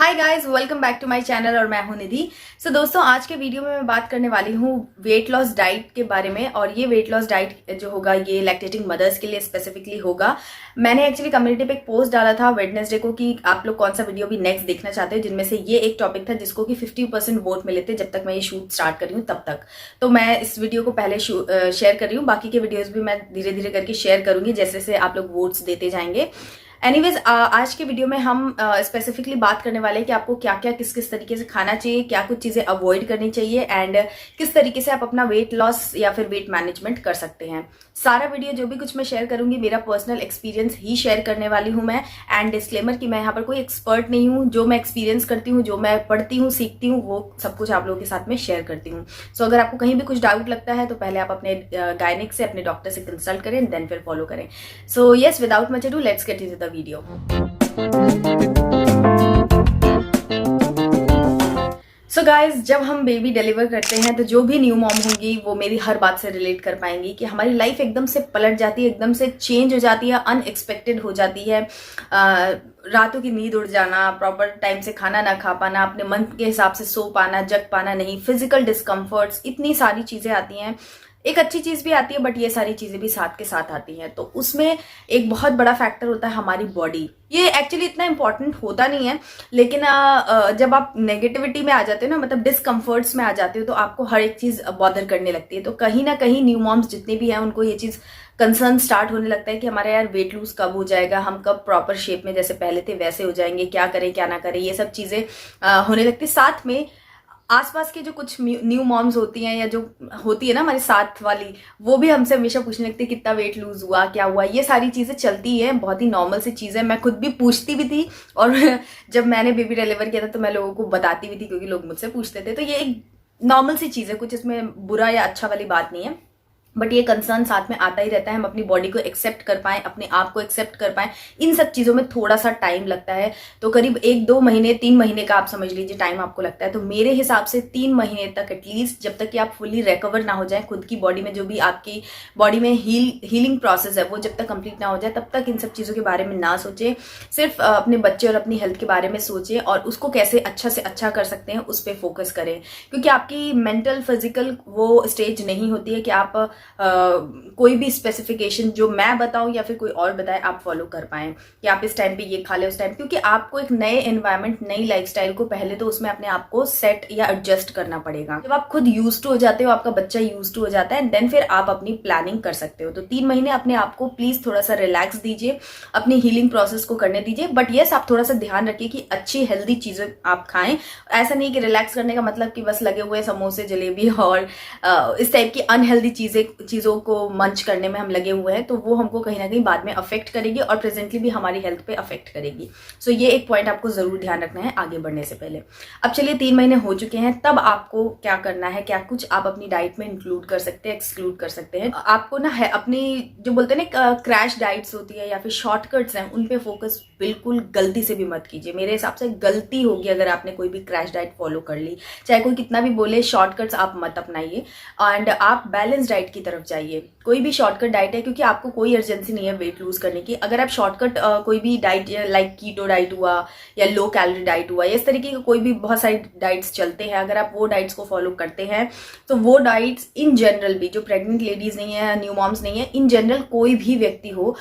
Hi guys, welcome back to my channel और मैं हूं निधि। दोस्तों, आज के वीडियो में मैं बात करने वाली हूं वेट लॉस डाइट के बारे में। और ये वेट लॉस डाइट जो होगा ये लैक्टेटिंग मदर्स के लिए स्पेसिफिकली होगा। मैंने एक्चुअली कम्युनिटी पे एक पोस्ट डाला था वेडनेसडे को कि आप लोग कौन सा वीडियो भी नेक्स्ट देखना चाहते हैं, जिनमें से ये एक टॉपिक था जिसको कि 50% वोट मिले थे जब तक मैं ये शूट स्टार्ट कर रही हूँ तब तक। तो मैं इस वीडियो को पहले शेयर कर रही हूँ, बाकी के वीडियोज भी मैं धीरे धीरे करके शेयर करूंगी जैसे जैसे आप लोग वोट्स देते जाएंगे। एनीवेज, आज के वीडियो में हम स्पेसिफिकली बात करने वाले हैं कि आपको क्या क्या किस किस तरीके से खाना चाहिए, क्या कुछ चीजें अवॉइड करनी चाहिए एंड किस तरीके से आप अपना वेट लॉस या फिर वेट मैनेजमेंट कर सकते हैं। सारा वीडियो जो भी कुछ मैं शेयर करूंगी मेरा पर्सनल एक्सपीरियंस ही शेयर करने वाली हूं मैं। एंड डिस्क्लेमर कि मैं यहाँ पर कोई एक्सपर्ट नहीं हूँ। जो मैं एक्सपीरियंस करती हूँ, जो मैं पढ़ती हूँ, सीखती हूँ, वो सब कुछ आप लोगों के साथ में शेयर करती हूँ। सो अगर आपको कहीं भी कुछ डाउट लगता है तो पहले आप अपने गायनिक से, अपने डॉक्टर से कंसल्ट करें, देन फिर फॉलो करें। So yes, without much ado, let's get into the video. So guys, जब हम बेबी डिलीवर करते हैं तो जो भी न्यू मॉम होंगी वो मेरी हर बात से रिलेट कर पाएंगी कि हमारी लाइफ एकदम से पलट जाती है, एकदम से चेंज हो जाती है, अनएक्सपेक्टेड हो जाती है। रातों की नींद उड़ जाना, प्रॉपर टाइम से खाना ना खा पाना, अपने मन के हिसाब से सो पाना, जग पाना नहीं, फिजिकल डिस्कम्फर्ट्स, इतनी सारी चीजें आती हैं। एक अच्छी चीज भी आती है बट ये सारी चीजें भी साथ के साथ आती हैं। तो उसमें एक बहुत बड़ा फैक्टर होता है हमारी बॉडी। ये एक्चुअली इतना इंपॉर्टेंट होता नहीं है, लेकिन जब आप नेगेटिविटी में आ जाते हो ना, मतलब डिस्कम्फर्ट्स में आ जाते हो, तो आपको हर एक चीज बॉदर करने लगती है। तो कहीं ना कहीं न्यू मॉम्स जितने भी हैं उनको ये चीज कंसर्न स्टार्ट होने लगता है कि हमारा यार वेट लूज कब हो जाएगा, हम कब प्रॉपर शेप में जैसे पहले थे वैसे हो जाएंगे, क्या करें क्या ना करें, ये सब चीजें होने लगती। साथ में आसपास के जो कुछ न्यू मॉम्स होती हैं या जो होती है ना हमारे साथ वाली, वो भी हमसे हमेशा पूछने लगती है कितना वेट लूज हुआ, क्या हुआ। ये सारी चीजें चलती है, बहुत ही नॉर्मल सी चीज है। मैं खुद भी पूछती भी थी और जब मैंने बेबी डिलीवर किया था तो मैं लोगों को बताती भी थी क्योंकि लोग मुझसे पूछते थे। तो ये एक नॉर्मल सी चीज है, कुछ इसमें बुरा या अच्छा वाली बात नहीं है, बट ये कंसर्न साथ में आता ही रहता है। हम अपनी बॉडी को एक्सेप्ट कर पाए, अपने आप को एक्सेप्ट कर पाए, इन सब चीजों में थोड़ा सा टाइम लगता है। तो करीब 1-2 महीने, 3 महीने का आप समझ लीजिए टाइम आपको लगता है। तो मेरे हिसाब से 3 महीने तक एटलीस्ट, जब तक कि आप फुल्ली रिकवर ना हो जाए, खुद की बॉडी में जो भी आपकी बॉडी में हीलिंग प्रोसेस है वो जब तक कंप्लीट ना हो जाए, तब तक इन सब चीजों के बारे में ना सोचे। सिर्फ अपने बच्चे और अपनी हेल्थ के बारे में सोचे और उसको कैसे अच्छा से अच्छा कर सकते हैं उस पर फोकस करें। क्योंकि आपकी मेंटल फिजिकल वो स्टेज नहीं होती है कि आप कोई भी स्पेसिफिकेशन जो मैं बताऊं या फिर कोई और बताए आप फॉलो कर पाए कि आप इस टाइम पे ये खा ले, उस टाइम। क्योंकि आपको एक नए एनवायरनमेंट, नई लाइफस्टाइल को पहले तो उसमें अपने आप को सेट या एडजस्ट करना पड़ेगा। जब आप खुद यूज टू हो जाते हो, आपका बच्चा यूज टू हो जाता है, देन फिर आप अपनी प्लानिंग कर सकते हो। तो 3 महीने अपने आप को प्लीज थोड़ा सा रिलैक्स दीजिए, अपनी हीलिंग प्रोसेस को करने दीजिए। बट यस, आप थोड़ा सा ध्यान रखिए कि अच्छी हेल्दी चीजें आप खाएं। ऐसा नहीं कि रिलैक्स करने का मतलब कि बस लगे हुए समोसे, जलेबी और इस टाइप की अनहेल्दी चीजों को मंच करने में हम लगे हुए हैं, तो वो हमको कहीं ना कहीं बाद में अफेक्ट करेगी और प्रेजेंटली भी हमारी हेल्थ पे अफेक्ट करेगी। सो ये एक पॉइंट आपको जरूर ध्यान रखना है आगे बढ़ने से पहले। अब चलिए, 3 महीने हो चुके हैं, तब आपको क्या करना है, क्या कुछ आप अपनी डाइट में इंक्लूड कर सकते हैं, एक्सक्लूड कर सकते हैं। आपको ना है अपनी जो बोलते हैं ना क्रैश डाइट्स होती है या फिर शॉर्टकट्स हैं, उन पे फोकस बिल्कुल गलती से भी मत कीजिए। मेरे हिसाब से गलती होगी अगर आपने कोई भी क्रैश डाइट फॉलो कर ली, चाहे कोई कितना भी बोले। शॉर्टकट्स आप मत अपनाइए एंड आप बैलेंस डाइट की तरफ जाइए। कोई भी शॉर्टकट डाइट है, क्योंकि आपको कोई अर्जेंसी नहीं है वेट लूज करने की। अगर आप शॉर्टकट कोई भी डाइट लाइक कीटो डाइट हुआ या लो कैलोरी डाइट हुआ, इस तरीके के कोई भी बहुत सारी डाइट्स चलते हैं, अगर आप वो डाइट्स को फॉलो करते हैं तो वो डाइट्स इन जनरल भी, जो प्रेग्नेंट लेडीज नहीं है, न्यू मॉम्स नहीं है, इन जनरल कोई भी व्यक्ति हो,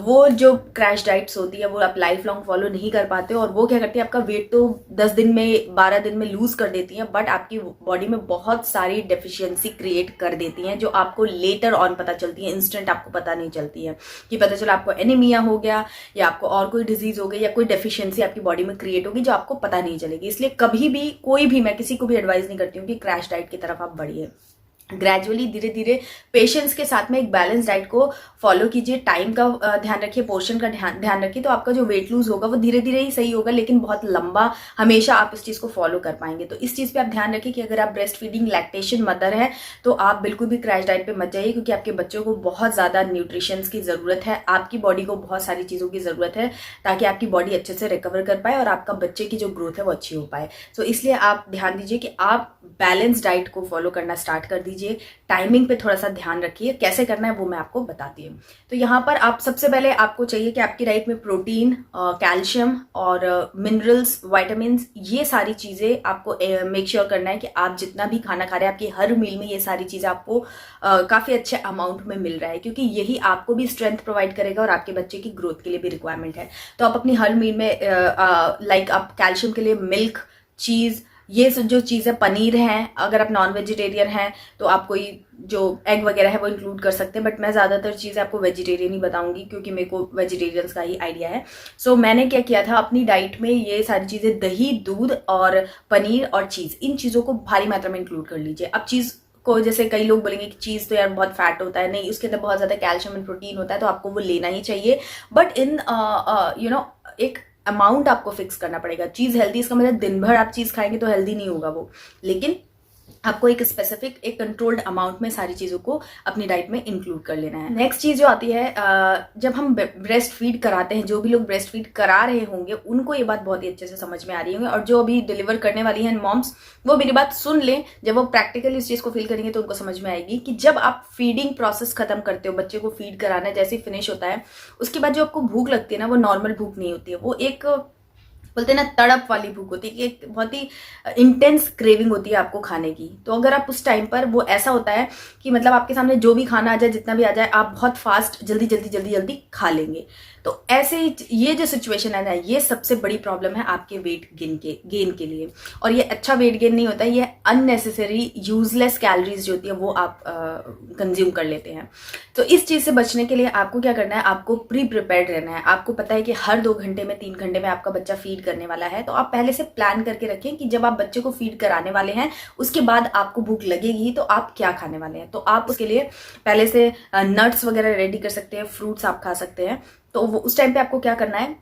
वो जो क्रैश डाइट्स होती है वो आप लाइफ लॉन्ग फॉलो नहीं कर पाते। और वो क्या करती है, आपका वेट तो 10 दिन में, 12 दिन में लूज कर देती है, बट आपकी बॉडी में बहुत सारी डेफिशिएंसी क्रिएट कर देती हैं जो आपको लेटर ऑन पता चलती है। इंस्टेंट आपको पता नहीं चलती है कि पता चला आपको एनीमिया हो गया या आपको और कोई डिजीज हो गई या कोई डेफिशिएंसी आपकी बॉडी में क्रिएट होगी जो आपको पता नहीं चलेगी। इसलिए कभी भी कोई भी, मैं किसी को भी एडवाइस नहीं करती हूँ कि क्रैश डाइट की तरफ आप बढ़िए। ग्रेजुअली, धीरे धीरे, पेशेंस के साथ में एक बैलेंस डाइट को फॉलो कीजिए। टाइम का ध्यान रखिए, पोर्शन का ध्यान रखिए, तो आपका जो वेट लूज होगा वो धीरे धीरे ही सही होगा, लेकिन बहुत लंबा हमेशा आप इस चीज को फॉलो कर पाएंगे। तो इस चीज पे आप ध्यान रखिए कि अगर आप ब्रेस्ट फीडिंग लैक्टेशन मदर है तो आप बिल्कुल भी क्रैश डाइट पे मत जाइए, क्योंकि आपके बच्चों को बहुत ज्यादा न्यूट्रिशंस की जरूरत है, आपकी बॉडी को बहुत सारी चीजों की जरूरत है ताकि आपकी बॉडी अच्छे से रिकवर कर पाए और आपका बच्चे की जो ग्रोथ है वो अच्छी हो पाए। तो इसलिए आप ध्यान दीजिए कि आप बैलेंस डाइट को फॉलो करना स्टार्ट कर दीजिए। लीजिए, टाइमिंग पे थोड़ा सा ध्यान रखिए। कैसे करना है वो मैं आपको बताती हूँ। तो यहाँ पर आप सबसे पहले आपको चाहिए कि आपकी डाइट में प्रोटीन, कैल्शियम और मिनरल्स, वाइटामिन, ये सारी चीज़ें आपको मेक श्योर करना है कि आप जितना भी खाना खा रहे हैं आपकी हर मील में ये सारी चीज़ें आपको काफ़ी अच्छे अमाउंट में मिल रहा है, क्योंकि यही आपको भी स्ट्रेंथ प्रोवाइड करेगा और आपके बच्चे की ग्रोथ के लिए भी रिक्वायरमेंट है। तो आप अपनी हर मील में लाइक आप कैल्शियम के लिए मिल्क, चीज़, ये सब जो चीज़ें, पनीर हैं, अगर आप नॉन वेजिटेरियन हैं तो आप कोई जो एग वगैरह है वो इंक्लूड कर सकते हैं, बट मैं ज़्यादातर चीज़ें आपको वेजिटेरियन ही बताऊंगी क्योंकि मेरे को वेजिटेरियंस का ही आइडिया है। सो मैंने क्या किया था, अपनी डाइट में ये सारी चीज़ें, दही, दूध और पनीर और चीज़, इन चीज़ों को भारी मात्रा में इंक्लूड कर लीजिए। अब चीज़ को, जैसे कई लोग बोलेंगे कि चीज़ तो यार बहुत फैट होता है, नहीं, उसके अंदर बहुत ज़्यादा कैल्शियम एंड प्रोटीन होता है, तो आपको वो लेना ही चाहिए, बट इन एक अमाउंट आपको फिक्स करना पड़ेगा। चीज़ हेल्दी, इसका मतलब दिन भर आप चीज़ खाएंगे तो हेल्दी नहीं होगा वो, लेकिन आपको एक स्पेसिफिक, एक कंट्रोल्ड अमाउंट में सारी चीज़ों को अपनी डाइट में इंक्लूड कर लेना है। नेक्स्ट चीज़ जो आती है, जब हम ब्रेस्ट फीड कराते हैं, जो भी लोग ब्रेस्ट फीड करा रहे होंगे उनको ये बात बहुत ही अच्छे से समझ में आ रही होंगी, और जो अभी डिलीवर करने वाली हैं मॉम्स, वो मेरी बात सुन लें। जब वो प्रैक्टिकली इस चीज़ को फील करेंगे तो उनको समझ में आएगी कि जब आप फीडिंग प्रोसेस खत्म करते हो, बच्चे को फीड कराना जैसे ही फिनिश होता है, उसके बाद जो आपको भूख लगती है ना, वो नॉर्मल भूख नहीं होती है, वो एक बोलते हैं ना तड़प वाली भूख होती है, एक बहुत ही इंटेंस क्रेविंग होती है आपको खाने की। तो अगर आप उस टाइम पर, वो ऐसा होता है कि मतलब आपके सामने जो भी खाना आ जाए, जितना भी आ जाए, आप बहुत फास्ट जल्दी जल्दी जल्दी जल्दी खा लेंगे। तो ऐसे ही ये जो सिचुएशन है ना, ये सबसे बड़ी प्रॉब्लम है आपके वेट गेन के लिए। और ये अच्छा वेट गेन नहीं होता है, ये अननेसेसरी यूजलेस कैलोरीज जो होती है वो आप कंज्यूम कर लेते हैं। तो इस चीज़ से बचने के लिए आपको क्या करना है, आपको प्री प्रिपेयर्ड रहना है। आपको पता है कि हर 2 घंटे में, 3 घंटे में आपका बच्चा फीड करने वाला है, तो आप पहले से प्लान करके रखें कि जब आप बच्चे को फीड कराने वाले हैं उसके बाद आपको भूख लगेगी तो आप क्या खाने वाले हैं। तो आप उसके लिए पहले से नट्स वगैरह रेडी कर सकते हैं, फ्रूट्स आप खा सकते हैं। तो वो उस टाइम पे आपको क्या करना है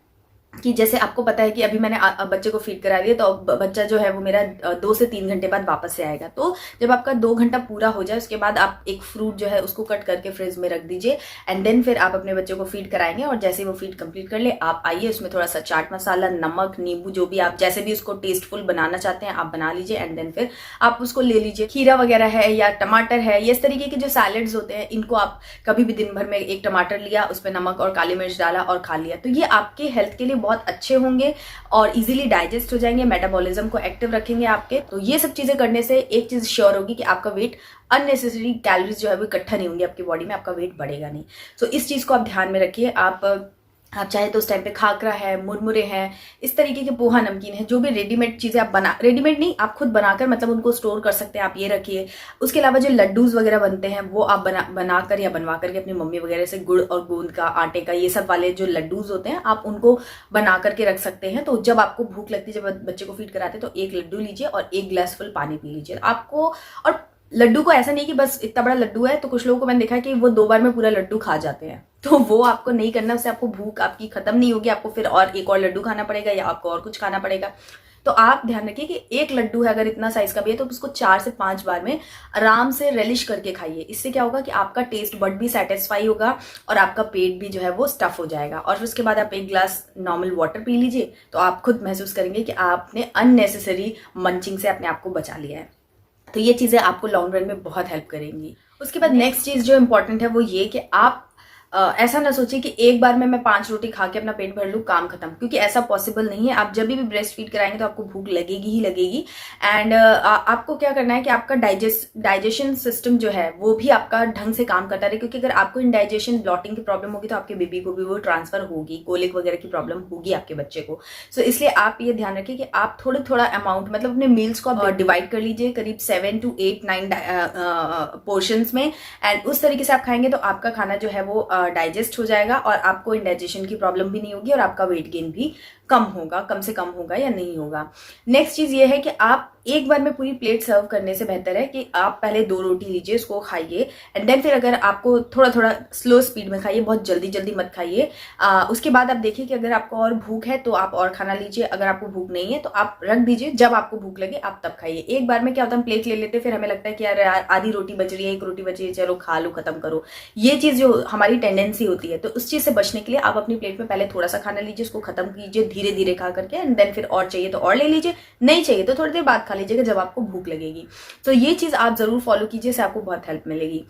कि जैसे आपको पता है कि अभी मैंने बच्चे को फीड करा दिया, तो अब बच्चा जो है वो मेरा 2 से 3 घंटे बाद वापस से आएगा। तो जब आपका 2 घंटा पूरा हो जाए उसके बाद आप एक फ्रूट जो है उसको कट करके फ्रिज में रख दीजिए, एंड देन फिर आप अपने बच्चे को फीड कराएंगे। और जैसे वो फीड कंप्लीट कर ले, आप आइए, उसमें थोड़ा सा चाट मसाला, नमक, नींबू, जो भी आप जैसे भी उसको टेस्टफुल बनाना चाहते हैं आप बना लीजिए, एंड देन फिर आप उसको ले लीजिए। खीरा वगैरह है या टमाटर है, ये इस तरीके के जो सैलेड्स होते हैं, इनको आप कभी भी दिन भर में एक टमाटर लिया, उस पर नमक और काली मिर्च डाला और खा लिया, तो ये आपके हेल्थ के लिए बहुत अच्छे होंगे और इजीली डाइजेस्ट हो जाएंगे, मेटाबॉलिज्म को एक्टिव रखेंगे आपके। तो ये सब चीजें करने से एक चीज श्योर होगी कि आपका वेट, अननेसेसरी कैलोरीज जो है वो इकट्ठा नहीं होंगी आपकी बॉडी में, आपका वेट बढ़ेगा नहीं। तो इस चीज को आप ध्यान में रखिए। आप चाहे तो उस टाइम पे खाकरा है, मुरमुरे हैं, इस तरीके के पोहा, नमकीन है, जो भी रेडीमेड चीज़ें आप रेडीमेड नहीं, आप खुद बनाकर मतलब उनको स्टोर कर सकते हैं, आप ये रखिए। उसके अलावा जो लड्डूज वगैरह बनते हैं वो आप बनाकर या बनवा करके अपनी मम्मी वगैरह से, गुड़ और गोंद का, आटे का, ये सब वाले जो लड्डूज होते हैं आप उनको बना करके रख सकते हैं। तो जब आपको भूख लगती है, जब बच्चे को फीड कराते हैं, तो एक लड्डू लीजिए और 1 गिलास फुल पानी पी लीजिए आपको। और लड्डू को ऐसा नहीं कि बस इतना बड़ा लड्डू है, तो कुछ लोगों को मैंने देखा है कि वो 2 बार में पूरा लड्डू खा जाते हैं, तो वो आपको नहीं करना। उससे आपको भूख आपकी खत्म नहीं होगी, आपको फिर और एक और लड्डू खाना पड़ेगा या आपको और कुछ खाना पड़ेगा। तो आप ध्यान रखिए कि एक लड्डू है, अगर इतना साइज का भी है, तो उसको 4 से 5 बार में आराम से रेलिश करके खाइए। इससे क्या होगा कि आपका टेस्ट बड भी सेटिस्फाई होगा और आपका पेट भी जो है वो स्टफ हो जाएगा। और उसके बाद आप 1 गिलास नॉर्मल वाटर पी लीजिए, तो आप खुद महसूस करेंगे कि आपने अननेसेसरी मंचिंग से अपने आप को बचा लिया है। तो ये चीज़ें आपको लॉन्ग रन में बहुत हेल्प करेंगी। उसके बाद नेक्स्ट चीज़ जो इंपॉर्टेंट है वो ये कि आप ऐसा ना सोचिए कि एक बार में मैं 5 रोटी खा के अपना पेट भर लूँ, काम खत्म, क्योंकि ऐसा पॉसिबल नहीं है। आप जब भी ब्रेस्ट फीड कराएंगे तो आपको भूख लगेगी ही लगेगी। एंड आपको क्या करना है कि आपका डाइजेशन सिस्टम जो है वो भी आपका ढंग से काम करता रहे, क्योंकि अगर आपको इंडाइजेशन, ब्लॉटिंग की प्रॉब्लम होगी तो आपके बेबी को भी वो ट्रांसफर होगी, कोलिक वगैरह की प्रॉब्लम होगी आपके बच्चे को। सो इसलिए आप ये ध्यान रखिए कि आप थोड़ा अमाउंट, मतलब अपने मील्स को आप डिवाइड कर लीजिए करीब 7 to 8, 9 पोर्शंस में, एंड उस तरीके से आप खाएंगे तो आपका खाना जो है वो डाइजेस्ट हो जाएगा और आपको इंडाइजेशन की प्रॉब्लम भी नहीं होगी और आपका वेट गेन भी कम होगा, कम से कम होगा या नहीं होगा। नेक्स्ट चीज ये है कि आप एक बार में पूरी प्लेट सर्व करने से बेहतर है कि आप पहले 2 रोटी लीजिए, उसको खाइए, एंड देन फिर अगर आपको थोड़ा स्लो स्पीड में खाइए, बहुत जल्दी मत खाइए। उसके बाद आप देखिए कि अगर आपको और भूख है तो आप और खाना लीजिए, अगर आपको भूख नहीं है तो आप रख दीजिए, जब आपको भूख लगे आप तब खाइए। एक बार में क्या होता है, हम प्लेट ले लेते, फिर हमें लगता है कि यार आधी रोटी बच रही है, 1 रोटी बची है, चलो खा लो, खत्म करो। ये चीज जो हमारी टेंडेंसी होती है, तो उस चीज से बचने के लिए आप अपनी प्लेट में पहले थोड़ा सा खाना लीजिए, उसको खत्म कीजिए धीरे धीरे खा करके, एंड देन फिर और चाहिए तो और ले लीजिए, नहीं चाहिए तो थोड़ी देर बाद खा लीजिएगा जब आपको भूख लगेगी। तो ये चीज़ आप ज़रूर फॉलो कीजिए, इससे आपको बहुत हेल्प मिलेगी।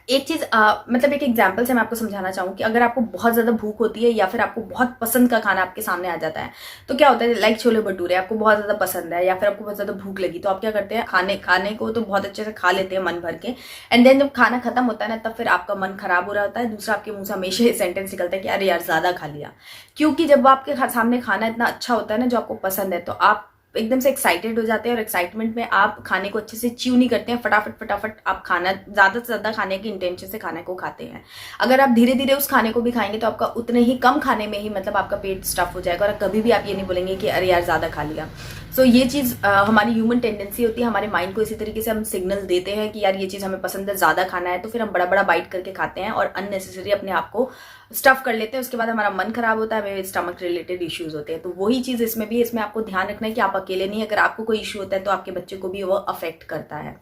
एक चीज़ मतलब एक एग्जाम्पल से मैं आपको समझाना चाहूँ कि अगर आपको बहुत ज़्यादा भूख होती है या फिर आपको बहुत पसंद का खाना आपके सामने आ जाता है, तो क्या होता है, लाइक छोले भटूरे आपको बहुत ज़्यादा पसंद है या फिर आपको बहुत ज़्यादा भूख लगी, तो आप क्या करते हैं, खाने को तो बहुत अच्छे से खा लेते हैं मन भर के, एंड देन जब खाना खत्म होता है ना, तब फिर आपका मन खराब हो रहा होता है। दूसरा, आपके मुंह से हमेशा ये सेंटेंस निकलता है कि अरे यार ज़्यादा खा लिया, क्योंकि जब आपके सामने खाना इतना अच्छा होता है ना जो आपको पसंद है, तो आप एकदम से एक्साइटेड हो जाते हैं, और एक्साइटमेंट में आप खाने को अच्छे से च्यू नहीं करते हैं, फटाफट आप खाना ज़्यादा से ज़्यादा खाने के इंटेंशन से खाने को खाते हैं। अगर आप धीरे धीरे उस खाने को भी खाएंगे तो आपका उतने ही कम खाने में ही मतलब आपका पेट स्टफ हो जाएगा, और कभी भी आप ये नहीं बोलेंगे कि अरे यार ज़्यादा खा लिया। सो ये चीज़ हमारी ह्यूमन टेंडेंसी होती है, हमारे माइंड को इसी तरीके से हम सिग्नल देते हैं कि यार ये चीज़ हमें पसंद है, ज़्यादा खाना है, तो फिर हम बड़ा बड़ा बाइट करके खाते हैं और अननेसेसरी अपने आप को स्टफ कर लेते हैं। उसके बाद हमारा मन खराब होता है, हमें स्टमक रिलेटेड इश्यूज होते हैं। तो वही चीज़ इसमें भी, इसमें आपको ध्यान रखना है कि आप अकेले नहीं, अगर आपको कोई इशू होता है तो आपके बच्चे को भी वो अफेक्ट करता है।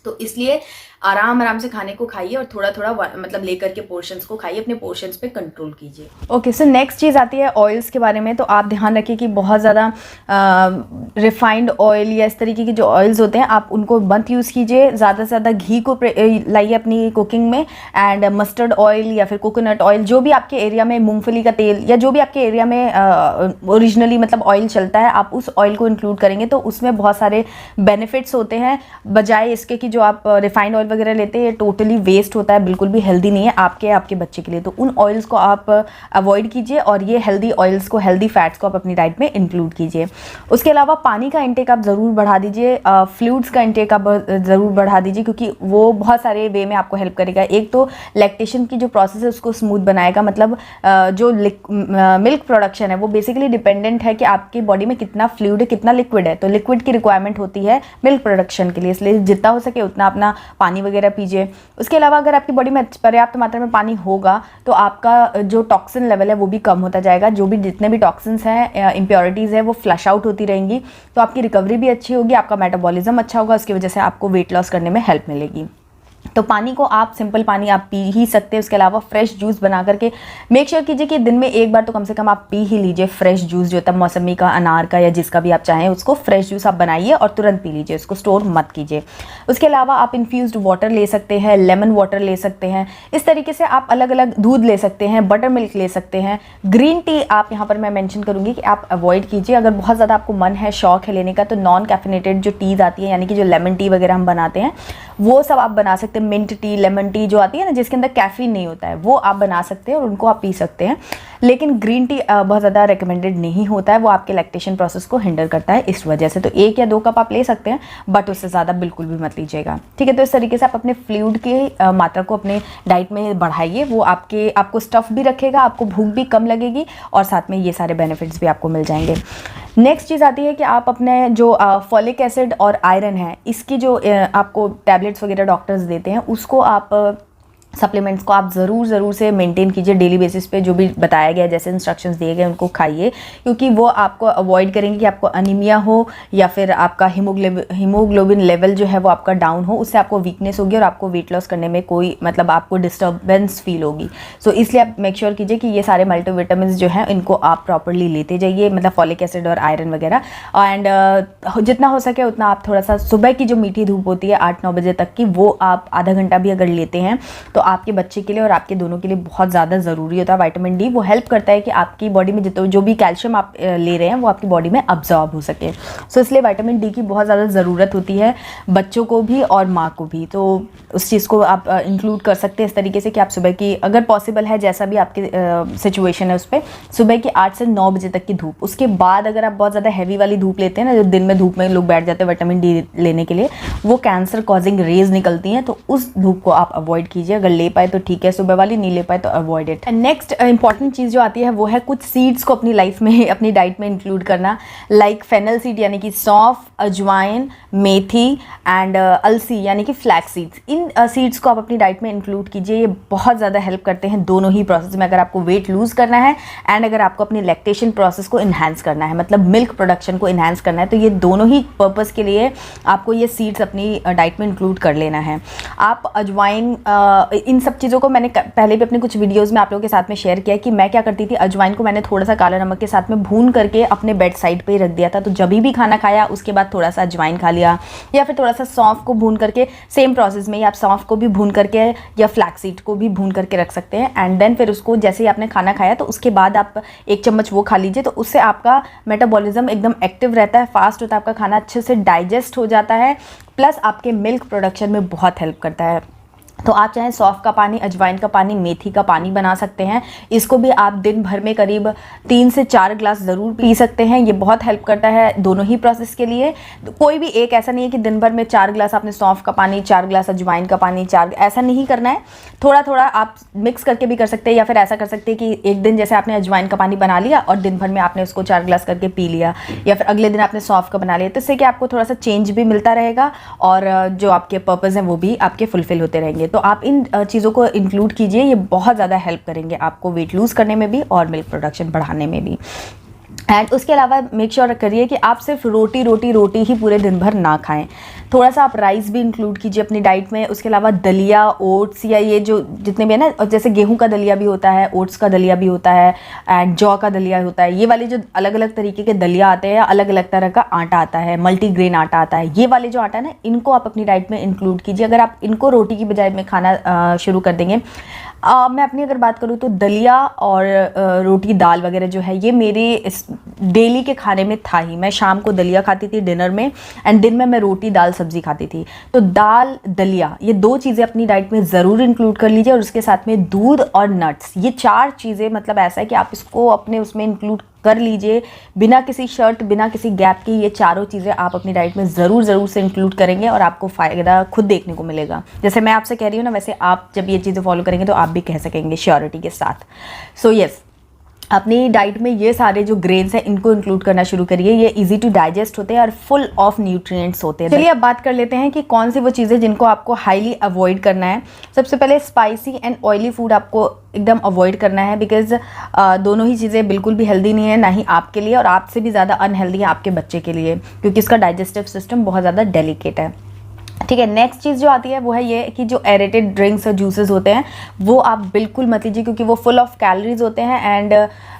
तो इसलिए आराम से खाने को खाइए और थोड़ा थोड़ा मतलब लेकर के पोर्शंस को खाइए, अपने पोर्शंस पे कंट्रोल कीजिए। ओके, सो नेक्स्ट चीज़ आती है ऑयल्स के बारे में। तो आप ध्यान रखिए कि बहुत ज़्यादा रिफाइंड ऑयल या इस तरीके के जो ऑयल्स होते हैं आप उनको मत यूज़ कीजिए। ज़्यादा से ज़्यादा घी को लाइए अपनी कुकिंग में, एंड मस्टर्ड ऑयल या फिर कोकोनट ऑयल, जो भी आपके एरिया में, मूंगफली का तेल या जो भी आपके एरिया में ओरिजिनली मतलब ऑयल चलता है, आप उस ऑयल को इंक्लूड करेंगे तो उसमें बहुत सारे बेनिफिट्स होते हैं, बजाय इसके कि जो आप रिफाइंड ऑयल वगैरह लेते हैं ये टोटली वेस्ट होता है, बिल्कुल भी हेल्दी नहीं है आपके बच्चे के लिए। तो उन ऑयल्स को आप अवॉइड कीजिए और ये हेल्दी ऑयल्स को, हेल्दी फैट्स को आप अपनी डाइट में इंक्लूड कीजिए। उसके अलावा पानी का इंटेक आप ज़रूर बढ़ा दीजिए, फ्लूइड्स का इंटेक आप ज़रूर बढ़ा दीजिए, क्योंकि वो बहुत सारे वे में आपको हेल्प करेगा। एक तो लैक्टेशन की जो प्रोसेस है उसको स्मूथ बनाएगा, मतलब जो मिल्क प्रोडक्शन है वो बेसिकली डिपेंडेंट है कि आपकी बॉडी में कितना फ्लूइड है, कितना लिक्विड है। तो लिक्विड की रिक्वायरमेंट होती है मिल्क प्रोडक्शन के लिए, इसलिए जितना हो सके उतना अपना पानी वगैरह पीजिए। उसके अलावा अगर आपकी बॉडी में पर्याप्त मात्रा में पानी होगा तो आपका जो टॉक्सिन लेवल है वो भी कम होता जाएगा, जो भी जितने भी टॉक्सिन्स हैं, इम्प्योरिटीज़ है, वो फ्लश आउट होती रहेंगी। तो आपकी रिकवरी भी अच्छी होगी, आपका मेटाबॉलिज्म अच्छा होगा, उसकी वजह से आपको वेट लॉस करने में हेल्प मिलेगी। तो पानी को आप, सिंपल पानी आप पी ही सकते हैं। उसके अलावा फ्रेश जूस बना करके मेक श्योर कीजिए कि दिन में एक बार तो कम से कम आप पी ही लीजिए। फ्रेश जूस जो होता है, मौसमी का, अनार का, या जिसका भी आप चाहें, उसको फ्रेश जूस आप बनाइए और तुरंत पी लीजिए, उसको स्टोर मत कीजिए। उसके अलावा आप इन्फ्यूज्ड वाटर ले सकते हैं, लेमन वाटर ले सकते हैं। इस तरीके से आप अलग अलग दूध ले सकते हैं, बटर मिल्क ले सकते हैं। ग्रीन टी आप यहाँ पर मैं मेंशन करूँगी कि आप अवॉइड कीजिए। अगर बहुत ज़्यादा आपको मन है, शौक है लेने का, तो नॉन कैफिनेटेड जो टीज़ आती है, यानी कि जो लेमन टी वगैरह हम बनाते हैं, वो सब आप बना सकते हैं। मिंट टी, लेमन टी जो आती है ना, जिसके अंदर कैफीन नहीं होता है, वो आप बना सकते हैं और उनको आप पी सकते हैं। लेकिन ग्रीन टी बहुत ज़्यादा रिकमेंडेड नहीं होता है, वो आपके लैक्टेशन प्रोसेस को हिंडर करता है, इस वजह से। तो 1 या 2 कप आप ले सकते हैं, बट उससे ज़्यादा बिल्कुल भी मत लीजिएगा, ठीक है। तो इस तरीके से आप अपने फ्लूइड की मात्रा को अपने डाइट में बढ़ाइए, वो आपको स्टफ भी रखेगा, आपको भूख भी कम लगेगी और साथ में ये सारे बेनिफिट्स भी आपको मिल जाएंगे। नेक्स्ट चीज़ आती है कि आप अपने जो फॉलिक एसिड और आयरन है, इसकी जो आपको टैबलेट्स वगैरह डॉक्टर्स देते हैं, उसको आप सप्लीमेंट्स को आप ज़रूर से मेंटेन कीजिए डेली बेसिस पे। जो भी बताया गया, जैसे इंस्ट्रक्शंस दिए गए, उनको खाइए, क्योंकि वो आपको अवॉइड करेंगे कि आपको अनीमिया हो या फिर आपका हीमोग्लोबिन लेवल जो है वो आपका डाउन हो। उससे आपको वीकनेस होगी और आपको वेट लॉस करने में कोई मतलब आपको डिस्टर्बेंस फील होगी। सो इसलिए आप मेक श्योर कीजिए कि ये सारे मल्टीविटामिन जो हैं इनको आप प्रॉपरली लेते जाइए, मतलब फॉलिक एसिड और आयरन वगैरह। एंड जितना हो सके उतना आप थोड़ा सा सुबह की जो मीठी धूप होती है 8-9 बजे तक की, वो आप आधा घंटा भी अगर लेते हैं तो आपके बच्चे के लिए और आपके दोनों के लिए बहुत ज़्यादा ज़रूरी होता है। विटामिन डी वो हेल्प करता है कि आपकी बॉडी में जो भी कैल्शियम आप ले रहे हैं वो आपकी बॉडी में अब्जॉर्ब हो सके। सो इसलिए विटामिन डी की बहुत ज़्यादा ज़रूरत होती है बच्चों को भी और माँ को भी। तो उस चीज़ को आप इंक्लूड कर सकते हैं इस तरीके से कि आप सुबह की, अगर पॉसिबल है, जैसा भी आपकी सिचुएशन है उस पर, सुबह की 8 से 9 बजे तक की धूप। उसके बाद अगर आप बहुत ज़्यादा हैवी वाली धूप लेते हैं ना, जो दिन में धूप में लोग बैठ जाते हैं विटामिन डी लेने के लिए, वो कैंसर कॉजिंग रेज निकलती हैं, तो उस धूप को आप अवॉइड कीजिए। अगर ले पाए तो ठीक है, सुबह वाली, नहीं ले पाए तो अवॉइड इट। नेक्स्ट इंपॉर्टेंट चीज़ जो आती है वो है कुछ सीड्स को अपनी लाइफ में, अपनी डाइट में इंक्लूड करना, लाइक फेनल सीड यानी कि सौंफ, अजवाइन, मेथी एंड अलसी यानी कि फ्लैक्स सीड्स। इन सीड्स को आप अपनी डाइट में इंक्लूड कीजिए, ये बहुत ज़्यादा हेल्प करते हैं दोनों ही प्रोसेस में। अगर आपको वेट लूज़ करना है एंड अगर आपको अपनी लैक्टेशन प्रोसेस को इन्हांस करना है, मतलब मिल्क प्रोडक्शन को इन्हांस करना है, तो ये दोनों ही पर्पज़ के लिए आपको ये सीड्स अपनी डाइट में इंक्लूड कर लेना है। आप अजवाइन इन सब चीज़ों को मैंने पहले भी अपने कुछ वीडियोस में आप लोगों के साथ में शेयर किया कि मैं क्या करती थी, अजवाइन को मैंने थोड़ा सा काला नमक के साथ में भून करके अपने बेड साइड पे ही रख दिया था। तो जब भी खाना खाया उसके बाद थोड़ा सा अजवाइन खा लिया, या फिर थोड़ा सा सौंफ को भून करके, सेम प्रोसेस में ही आप सौंफ को भी भून करके या फ्लैक्सीड को भी भून करके रख सकते हैं। एंड देन फिर उसको जैसे ही आपने खाना खाया तो उसके बाद आप 1 चम्मच वो खा लीजिए। तो उससे आपका मेटाबॉलिज्म एकदम एक्टिव रहता है, फास्ट होता है, आपका खाना अच्छे से डाइजेस्ट हो जाता है, प्लस आपके मिल्क प्रोडक्शन में बहुत हेल्प करता है। तो आप चाहे सौंफ का पानी, अजवाइन का पानी, मेथी का पानी बना सकते हैं। इसको भी आप दिन भर में करीब 3 से 4 ग्लास ज़रूर पी सकते हैं। ये बहुत हेल्प करता है दोनों ही प्रोसेस के लिए। तो कोई भी एक ऐसा नहीं है कि दिन भर में 4 ग्लास आपने सौंफ का पानी, 4 ग्लास अजवाइन का पानी, 4, ऐसा नहीं करना है। थोड़ा थोड़ा आप मिक्स करके भी कर सकते हैं, या फिर ऐसा कर सकते हैं कि एक दिन जैसे आपने अजवाइन का पानी बना लिया और दिन भर में आपने उसको 4 ग्लास करके पी लिया, या फिर अगले दिन आपने सौंफ का बना लिया। तो इससे कि आपको थोड़ा सा चेंज भी मिलता रहेगा और जो आपके पर्पज़ हैं वो भी आपके फुलफिल होते रहेंगे। तो आप इन चीज़ों को इंक्लूड कीजिए, ये बहुत ज़्यादा हेल्प करेंगे आपको वेट लूज़ करने में भी और मिल्क प्रोडक्शन बढ़ाने में भी। एंड उसके अलावा मेक श्योर करिए कि आप सिर्फ रोटी ही पूरे दिन भर ना खाएं। थोड़ा सा आप राइस भी इंक्लूड कीजिए अपनी डाइट में। उसके अलावा दलिया, ओट्स, या ये जो जितने भी है ना, जैसे गेहूं का दलिया भी होता है, ओट्स का दलिया भी होता है, एंड जौ का दलिया होता है। ये वाले जो अलग अलग तरीके के दलिया आते हैं, अलग अलग तरह का आटा आता है, मल्टीग्रेन आटा आता है, ये वाले जो आटा है ना, इनको आप अपनी डाइट में इंक्लूड कीजिए। अगर आप इनको रोटी की बजाय में खाना शुरू कर देंगे। मैं अपनी अगर बात करूँ तो दलिया और रोटी दाल वगैरह जो है, ये मेरे इस डेली के खाने में था ही। मैं शाम को दलिया खाती थी डिनर में, एंड दिन में मैं रोटी दाल सब्जी खाती थी। तो दाल, दलिया, ये 2 चीज़ें अपनी डाइट में ज़रूर इंक्लूड कर लीजिए। और उसके साथ में दूध और नट्स, ये 4 चीज़ें, मतलब ऐसा है कि आप इसको अपने उसमें इंक्लूड कर लीजिए बिना किसी शर्त, बिना किसी गैप की। ये चारों चीज़ें आप अपनी डाइट में ज़रूर से इंक्लूड करेंगे और आपको फ़ायदा खुद देखने को मिलेगा। जैसे मैं आपसे कह रही हूँ ना, वैसे आप जब ये चीज़ें फॉलो करेंगे तो आप भी कह सकेंगे श्योरिटी के साथ। सो यस, अपनी डाइट में ये सारे जो ग्रेन्स हैं इनको इंक्लूड करना शुरू करिए। ये इजी टू डाइजेस्ट होते हैं और फुल ऑफ न्यूट्रिएंट्स होते हैं। चलिए अब बात कर लेते हैं कि कौन सी वो चीज़ें जिनको आपको हाईली अवॉइड करना है। सबसे पहले स्पाइसी एंड ऑयली फूड आपको एकदम अवॉइड करना है, बिकॉज दोनों ही चीज़ें बिल्कुल भी हेल्दी नहीं है, ना ही आपके लिए, और आपसे भी ज़्यादा अनहेल्दी है आपके बच्चे के लिए, क्योंकि इसका डाइजेस्टिव सिस्टम बहुत ज़्यादा डेलिकेट है। ठीक है, नेक्स्ट चीज़ जो आती है वो है ये कि जो एरेटेड ड्रिंक्स और जूसेस होते हैं वो आप बिल्कुल मत लीजिए, क्योंकि वो फुल ऑफ कैलोरीज होते हैं। एंड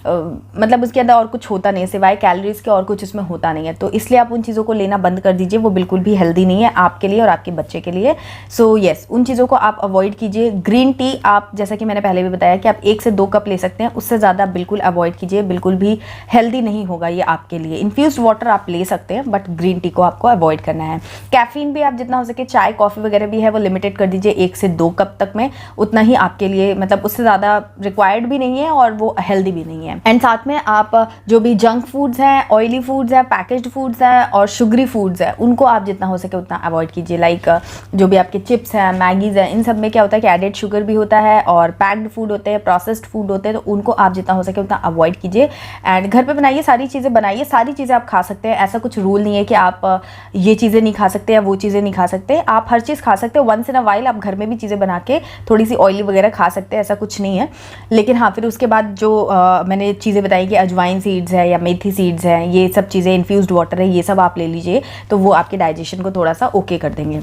मतलब उसके अंदर और कुछ होता नहीं है सिवाय कैलोरीज के, और कुछ उसमें होता नहीं है। तो इसलिए आप उन चीज़ों को लेना बंद कर दीजिए, वो बिल्कुल भी हेल्दी नहीं है आपके लिए और आपके बच्चे के लिए। सो यस, उन चीज़ों को आप अवॉइड कीजिए। ग्रीन टी आप, जैसा कि मैंने पहले भी बताया कि आप 1 से 2 कप ले सकते हैं, उससे ज़्यादा बिल्कुल अवॉइड कीजिए, बिल्कुल भी हेल्दी नहीं होगा ये आपके लिए। इन्फ्यूज्ड वाटर आप ले सकते हैं, बट ग्रीन टी को आपको अवॉइड करना है। कैफीन भी आप जितना हो सके, चाय कॉफ़ी वगैरह भी है वो लिमिटेड कर दीजिए 1 से 2 कप तक में, उतना ही आपके लिए, मतलब उससे ज़्यादा रिक्वायर्ड भी नहीं है और वो हेल्दी भी नहीं है। एंड साथ में आप जो भी जंक फूड्स हैं, ऑयली फूड्स हैं, पैकेज्ड फूड्स हैं और शुगरी फूड्स हैं, उनको आप जितना हो सके उतना अवॉइड कीजिए। लाइक जो भी आपके चिप्स हैं, मैगीज़ हैं, इन सब में क्या होता है कि एडेड शुगर भी होता है और पैक्ड फूड होते हैं, प्रोसेस्ड फूड होते हैं, तो उनको आप जितना हो सके उतना अवॉइड कीजिए। एंड घर पे बनाइए, सारी चीज़ें बनाइए, सारी चीज़ें आप खा सकते हैं। ऐसा कुछ रूल नहीं है कि आप ये चीज़ें नहीं खा सकते या वो चीज़ें नहीं खा सकते। आप हर चीज़ खा सकते हो। वंस इन अ वाइल आप घर में भी चीज़ें बना के थोड़ी सी ऑयली वगैरह खा सकते हैं, ऐसा कुछ नहीं है। लेकिन हाँ, फिर उसके बाद जो मैंने चीज़ें बताई कि अजवाइन सीड्स है या मेथी सीड्स हैं, ये सब चीज़ें, इन्फ्यूज्ड वाटर है, ये सब आप ले लीजिए, तो वो आपके डाइजेशन को थोड़ा सा ओके कर देंगे।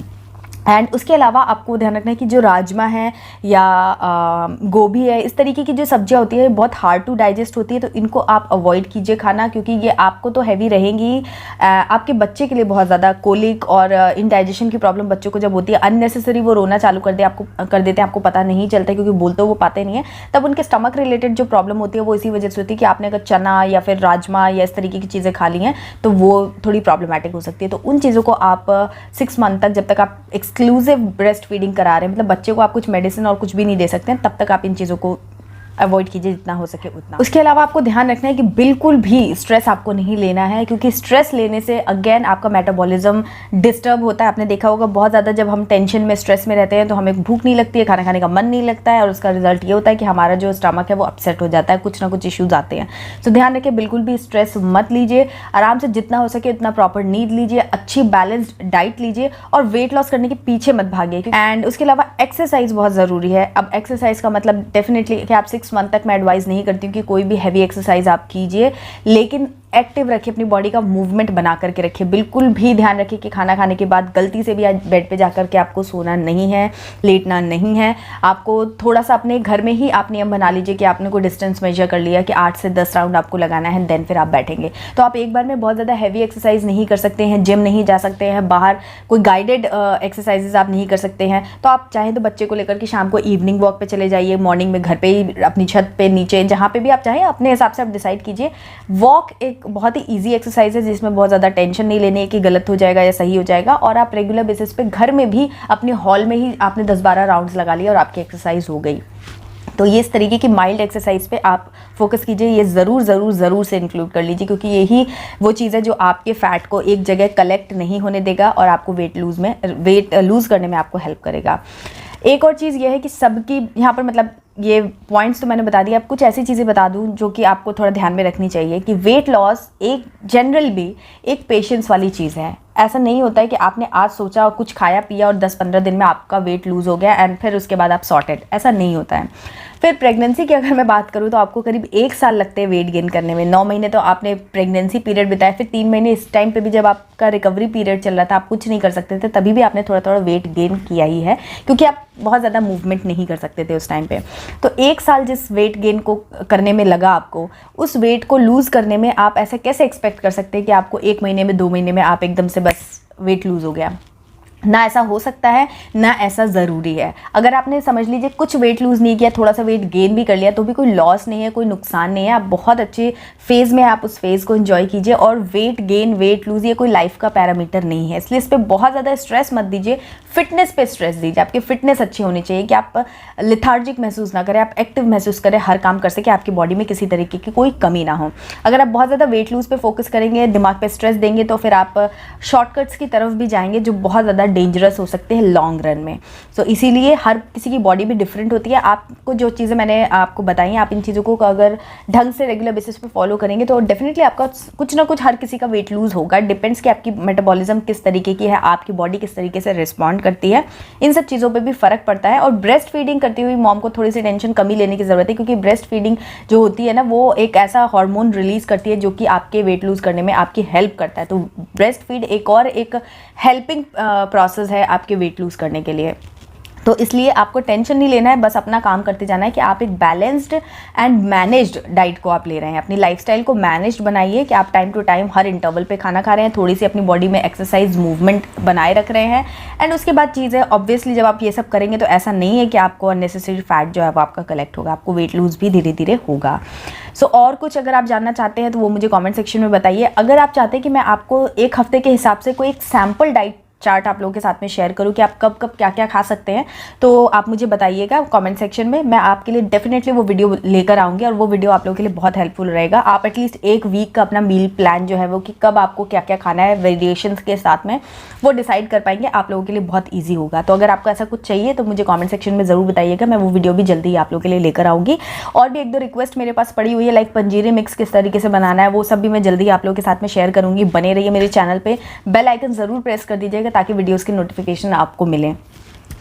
एंड उसके अलावा आपको ध्यान रखना है कि जो राजमा है या गोभी है, इस तरीके की जो सब्जियां होती है बहुत हार्ड टू डाइजेस्ट होती है, तो इनको आप अवॉइड कीजिए खाना, क्योंकि ये आपको तो हैवी रहेंगी, आपके बच्चे के लिए बहुत ज़्यादा कोलिक और इनडाइजेशन की प्रॉब्लम बच्चों को जब होती है, अननेसेसरी वो रोना चालू कर देते हैं, आपको पता नहीं चलता, क्योंकि बोलते वो पाते नहीं है, तब उनके स्टमक रिलेटेड जो प्रॉब्लम होती है वो इसी वजह से होती है कि आपने अगर चना या फिर राजमा या इस तरीके की चीज़ें खा ली हैं तो वो थोड़ी प्रॉब्लमेटिक हो सकती है। तो उन चीज़ों को आप 6 मंथ तक, जब तक आप एक्सक्लूसिव ब्रेस्ट फीडिंग करा रहे हैं, मतलब बच्चे को आप कुछ मेडिसिन और कुछ भी नहीं दे सकते हैं, तब तक आप इन चीज़ों को अवॉइड कीजिए जितना हो सके उतना। उसके अलावा आपको ध्यान रखना है कि बिल्कुल भी स्ट्रेस आपको नहीं लेना है, क्योंकि स्ट्रेस लेने से अगेन आपका मेटाबॉलिज्म डिस्टर्ब होता है। आपने देखा होगा बहुत ज़्यादा जब हम टेंशन में, स्ट्रेस में रहते हैं तो हमें भूख नहीं लगती है, खाना खाने का मन नहीं लगता है, और उसका रिजल्ट ये होता है कि हमारा जो स्टमक है वो अपसेट हो जाता है, कुछ ना कुछ इश्यूज आते हैं। तो ध्यान रखिए, बिल्कुल भी स्ट्रेस मत लीजिए, आराम से जितना हो सके उतना प्रॉपर नींद लीजिए, अच्छी बैलेंस्ड डाइट लीजिए और वेट लॉस करने के पीछे मत भागिए। एंड उसके अलावा एक्सरसाइज बहुत ज़रूरी है। अब एक्सरसाइज का मतलब डेफिनेटली कि आप 6 मंथ तक मैं एडवाइस नहीं करती हूँ कि कोई भी हैवी एक्सरसाइज आप कीजिए, लेकिन एक्टिव रखिए, अपनी बॉडी का मूवमेंट बना करके रखिए। बिल्कुल भी ध्यान रखिए कि खाना खाने के बाद गलती से भी आज बेड पे जा कर के आपको सोना नहीं है, लेटना नहीं है। आपको थोड़ा सा अपने घर में ही आप नियम बना लीजिए कि आपने कोई डिस्टेंस मेजर कर लिया कि 8 से 10 राउंड आपको लगाना है, देन फिर आप बैठेंगे। तो आप एक बार में बहुत ज़्यादा हैवी एक्सरसाइज नहीं कर सकते हैं, जिम नहीं जा सकते हैं, बाहर कोई गाइडेड एक्सरसाइजेज आप नहीं कर सकते हैं। तो आप चाहें तो बच्चे को लेकर के शाम को इवनिंग वॉक पे चले जाइए, मॉर्निंग में घर पे ही अपनी छत पे, नीचे, जहाँ पे भी आप चाहें अपने हिसाब से आप डिसाइड कीजिए। वॉक एक बहुत ही ईजी एक्सरसाइज है जिसमें बहुत ज़्यादा टेंशन नहीं लेनी है कि गलत हो जाएगा या सही हो जाएगा, और आप रेगुलर बेसिस पे घर में भी अपने हॉल में ही आपने 10-12 राउंड्स लगा लिया और आपकी एक्सरसाइज हो गई। तो ये इस तरीके की माइल्ड एक्सरसाइज पे आप फोकस कीजिए, ये ज़रूर से इंक्लूड कर लीजिए, क्योंकि यही वो चीज़ है जो आपके फैट को एक जगह कलेक्ट नहीं होने देगा और आपको वेट लूज़ करने में आपको हेल्प करेगा। एक और चीज़ ये है कि सबकी यहाँ पर मतलब ये पॉइंट्स तो मैंने बता दिए, अब कुछ ऐसी चीज़ें बता दूँ जो कि आपको थोड़ा ध्यान में रखनी चाहिए कि वेट लॉस एक जनरल भी एक पेशेंस वाली चीज़ है। ऐसा नहीं होता है कि आपने आज सोचा और कुछ खाया पिया और 10-15 दिन में आपका वेट लूज़ हो गया एंड फिर उसके बाद आप सॉर्टेड, ऐसा नहीं होता है। फिर प्रेगनेंसी की अगर मैं बात करूँ तो आपको करीब 1 साल लगते हैं वेट गेन करने में। 9 महीने तो आपने प्रेगनेंसी पीरियड बिताया, फिर 3 महीने इस टाइम पे भी जब आपका रिकवरी पीरियड चल रहा था, आप कुछ नहीं कर सकते थे, तभी भी आपने थोड़ा वेट गेन किया ही है, क्योंकि आप बहुत ज़्यादा मूवमेंट नहीं कर सकते थे उस टाइम पे। तो 1 साल जिस वेट गेन को करने में लगा आपको, उस वेट को लूज़ करने में आप ऐसे कैसे एक्सपेक्ट कर सकते हैं कि आपको 1 महीने में 2 महीने में आप एकदम से बस वेट लूज़ हो गया। ना ऐसा हो सकता है, ना ऐसा ज़रूरी है। अगर आपने समझ लीजिए कुछ वेट लूज़ नहीं किया, थोड़ा सा वेट गेन भी कर लिया, तो भी कोई लॉस नहीं है, कोई नुकसान नहीं है। आप बहुत अच्छे फेज़ में, आप उस फेज़ को एंजॉय कीजिए। और वेट गेन, वेट लूज़ ये कोई लाइफ का पैरामीटर नहीं है, इसलिए इस पर बहुत ज़्यादा स्ट्रेस मत दीजिए। फिटनेस पे स्ट्रेस दीजिए। आपकी फिटनेस अच्छी होनी चाहिए कि आप लिथार्जिक महसूस ना करें, आप एक्टिव महसूस करें, हर काम कर सके, आपकी बॉडी में किसी तरीके की कोई कमी ना हो। अगर आप बहुत ज़्यादा वेट लूज़ पे फोकस करेंगे, दिमाग पे स्ट्रेस देंगे, तो फिर आप शॉर्टकट्स की तरफ भी जाएंगे जो बहुत ज़्यादा डेंजरस हो सकते हैं लॉन्ग रन में। सो इसीलिए हर किसी की बॉडी भी डिफरेंट होती है। आपको जो चीज़ें मैंने आपको बताई, आप इन चीज़ों को अगर ढंग से रेगुलर बेसिस पे फॉलो करेंगे तो डेफिनेटली आपका कुछ ना कुछ, हर किसी का वेट लूज़ होगा। डिपेंड्स कि आपकी मेटाबॉलिज्म किस तरीके की है, आपकी बॉडी किस तरीके से रिस्पॉन्ड करती है, इन सब चीज़ों पे भी फ़र्क पड़ता है। और ब्रेस्ट फीडिंग करती हुई मॉम को थोड़ी सी टेंशन कमी लेने की ज़रूरत है, क्योंकि ब्रेस्ट फीडिंग जो होती है ना, वो एक ऐसा हार्मोन रिलीज़ करती है जो कि आपके वेट लूज़ करने में आपकी हेल्प करता है। तो ब्रेस्ट फीड एक हेल्पिंग प्रोसेस है आपके वेट लूज़ करने के लिए। तो इसलिए आपको टेंशन नहीं लेना है, बस अपना काम करते जाना है कि आप एक बैलेंस्ड एंड मैनेज्ड डाइट को आप ले रहे हैं। अपनी लाइफस्टाइल को मैनेज्ड बनाइए कि आप टाइम टू टाइम हर इंटरवल पे खाना खा रहे हैं, थोड़ी सी अपनी बॉडी में एक्सरसाइज मूवमेंट बनाए रख रहे हैं। एंड उसके बाद चीज़ें ऑब्वियसली जब आप ये सब करेंगे तो ऐसा नहीं है कि आपको अननेसेसरी फैट जो है वो आपका कलेक्ट होगा, आपको वेट लूज़ भी धीरे धीरे होगा। सो और कुछ अगर आप जानना चाहते हैं तो वो मुझे कॉमेंट सेक्शन में बताइए। अगर आप चाहते हैं कि मैं आपको एक हफ्ते के हिसाब से कोई एक सैम्पल डाइट चार्ट आप लोगों के साथ में शेयर करूं कि आप कब कब क्या क्या खा सकते हैं, तो आप मुझे बताइएगा कमेंट सेक्शन में। मैं आपके लिए डेफिनेटली वो वीडियो लेकर आऊँगी और वो वीडियो आप लोगों के लिए बहुत हेल्पफुल रहेगा। आप एटलीस्ट एक वीक का अपना मील प्लान जो है वो कि कब आपको क्या क्या खाना है वेरिएशंस के साथ में, वो डिसाइड कर पाएंगे, आप लोगों के लिए बहुत ईजी होगा। तो अगर आपको ऐसा कुछ चाहिए तो मुझे कॉमेंट सेक्शन में ज़रूर बताइएगा, मैं वो वीडियो भी जल्दी आप लोगों के लिए लेकर आऊँगी। और भी 1-2 रिक्वेस्ट मेरे पास पड़ी हुई है, लाइक पंजीरी मिक्स किस तरीके से बनाना है, वो सब भी मैं जल्दी आप लोगों के साथ में शेयर करूँगी। बने रहिए मेरे चैनल पर, बेल आइकन ज़रूर प्रेस कर दीजिएगा ताकि वीडियोज़ की नोटिफिकेशन आपको मिले।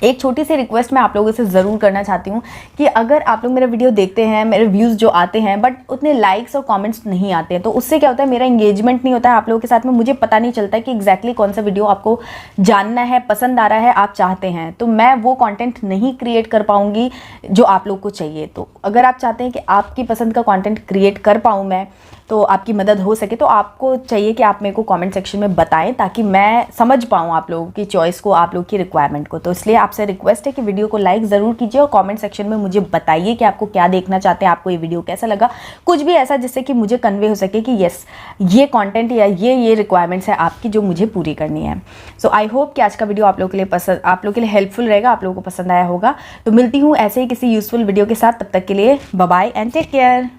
एक छोटी सी रिक्वेस्ट मैं आप लोगों से ज़रूर करना चाहती हूँ कि अगर आप लोग मेरा वीडियो देखते हैं, मेरे व्यूज़ जो आते हैं बट उतने लाइक्स और कमेंट्स नहीं आते हैं, तो उससे क्या होता है, मेरा एंगेजमेंट नहीं होता है आप लोगों के साथ में। मुझे पता नहीं चलता कि एग्जैक्टली कौन सा वीडियो आपको जानना है, पसंद आ रहा है, आप चाहते हैं, तो मैं वो कंटेंट नहीं क्रिएट कर पाऊँगी जो आप लोग को चाहिए। तो अगर आप चाहते हैं कि आपकी पसंद का कंटेंट क्रिएट कर पाऊँ मैं, तो आपकी मदद हो सके, तो आपको चाहिए कि आप मेरे को कमेंट सेक्शन में बताएं ताकि मैं समझ पाऊँ आप लोगों की चॉइस को, आप लोगों की रिक्वायरमेंट को। तो इसलिए आपसे रिक्वेस्ट है कि वीडियो को लाइक ज़रूर कीजिए और कमेंट सेक्शन में मुझे बताइए कि आपको क्या देखना चाहते हैं, आपको ये वीडियो कैसा लगा, कुछ भी ऐसा जिससे कि मुझे कन्वे हो सके कि यस ये कंटेंट या ये रिक्वायरमेंट्स है आपकी जो मुझे पूरी करनी है। सो आई होप कि आज का वीडियो आप लोगों के लिए आप लोगों के लिए हेल्पफुल रहेगा, आप लोगों को पसंद आया होगा। तो मिलती हूँ ऐसे ही किसी यूजफुल वीडियो के साथ, तब तक के लिए bye bye and take care.